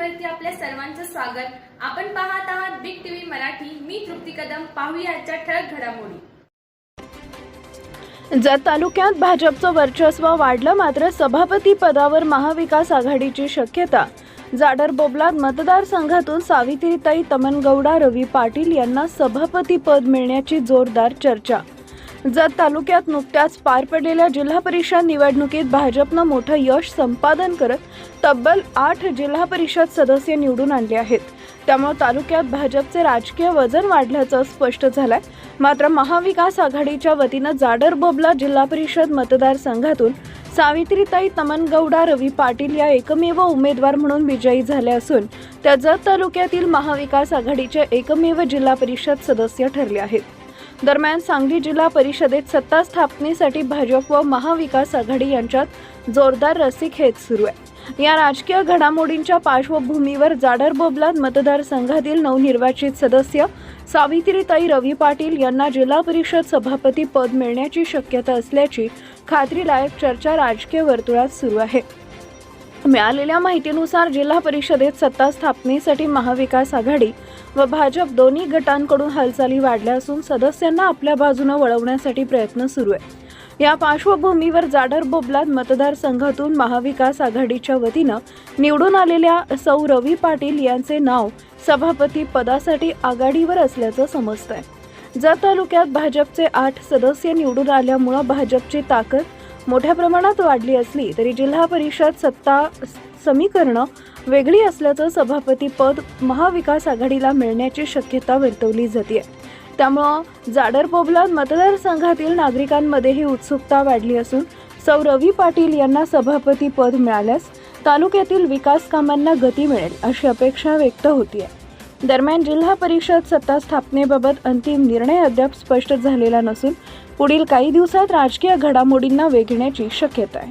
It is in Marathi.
चॅनलवरती आपल्या सर्वांचं स्वागत। आपण पाहत आहात बिग टीव्ही मराठी। मी तृप्ती कदम। पाहूया आजच्या ठळक घडामोडी। जत तालुक्यात भाजपचं वर्चस्व वाढलं, मात्र सभापती पदावर महाविकास आघाडीची शक्यता। जाडर बोबलाद मतदारसंघातून सावित्रीताई तमनगौडा रवी पाटील यांना सभापती पद मिळण्याची जोरदार चर्चा। जत तालुक्यात नुकत्याच पार पडलेल्या जिल्हा परिषद निवडणुकीत भाजपनं मोठं यश संपादन करत तब्बल 8 जिल्हा परिषद सदस्य निवडून आणले आहेत। त्यामुळे तालुक्यात भाजपचे राजकीय वजन वाढल्याचं स्पष्ट झालंय। मात्र महाविकास आघाडीच्या वतीनं जाडर बोबलाद जिल्हा परिषद मतदारसंघातून सावित्रीताई तमनगौडा रवी पाटील या एकमेव उमेदवार म्हणून विजयी झाल्या असून त्या जत तालुक्यातील महाविकास आघाडीचे एकमेव जिल्हा परिषद सदस्य ठरले आहेत। दरम्यान सांगली जिल्हा परिषदेत सत्ता स्थापनेसाठी भाजप व महाविकास आघाडी यांच्यात जोरदार रस्सीखेच सुरू आहे। या राजकीय घडामोडींच्या पार्श्वभूमीवर जाडर बोबलाद मतदारसंघातील नवनिर्वाचित सदस्य सावित्रीताई रवी पाटील यांना जिल्हा परिषद सभापती पद मिळण्याची शक्यता असल्याची खात्रीलायक चर्चा राजकीय वर्तुळात सुरू आहे। मिळालेल्या माहितीनुसार जिल्हा परिषदेत सत्ता स्थापनेसाठी महाविकास आघाडी व भाजप दोन्ही गटांकडून हालचाली वाढल्या असून सदस्यांना आपल्या बाजूने वळवण्यासाठी प्रयत्न सुरू आहे। या पार्श्वभूमीवर जाडर बोबलाद मतदारसंघातून महाविकास आघाडीच्या वतीनं निवडून आलेल्या सौ रवी पाटील यांचे नाव सभापती पदासाठी आघाडीवर असल्याचं समजतंय। जत तालुक्यात भाजपचे 8 सदस्य निवडून आल्यामुळे भाजपची ताकद मोठ्या प्रमाणात वाढली असली तरी जिल्हा परिषद सत्ता समीकरणं वेगळी असल्याचं सभापती पद महाविकास आघाडीला मिळण्याची शक्यता वर्तवली जाते। त्यामुळे जाडर बोबलाद मतदारसंघातील नागरिकांमध्येही उत्सुकता वाढली असून सौ रवी पाटील यांना सभापती पद मिळाल्यास तालुक्यातील विकास कामांना गती मिळेल अशी अपेक्षा व्यक्त होतीये। दरम्यान जिल्हा परिषद सत्ता स्थापनेबाबत अंतिम निर्णय अद्याप स्पष्ट झालेला नसून पुढील काही दिवसात राजकीय घडामोडींना वेग येण्याची शक्यता आहे।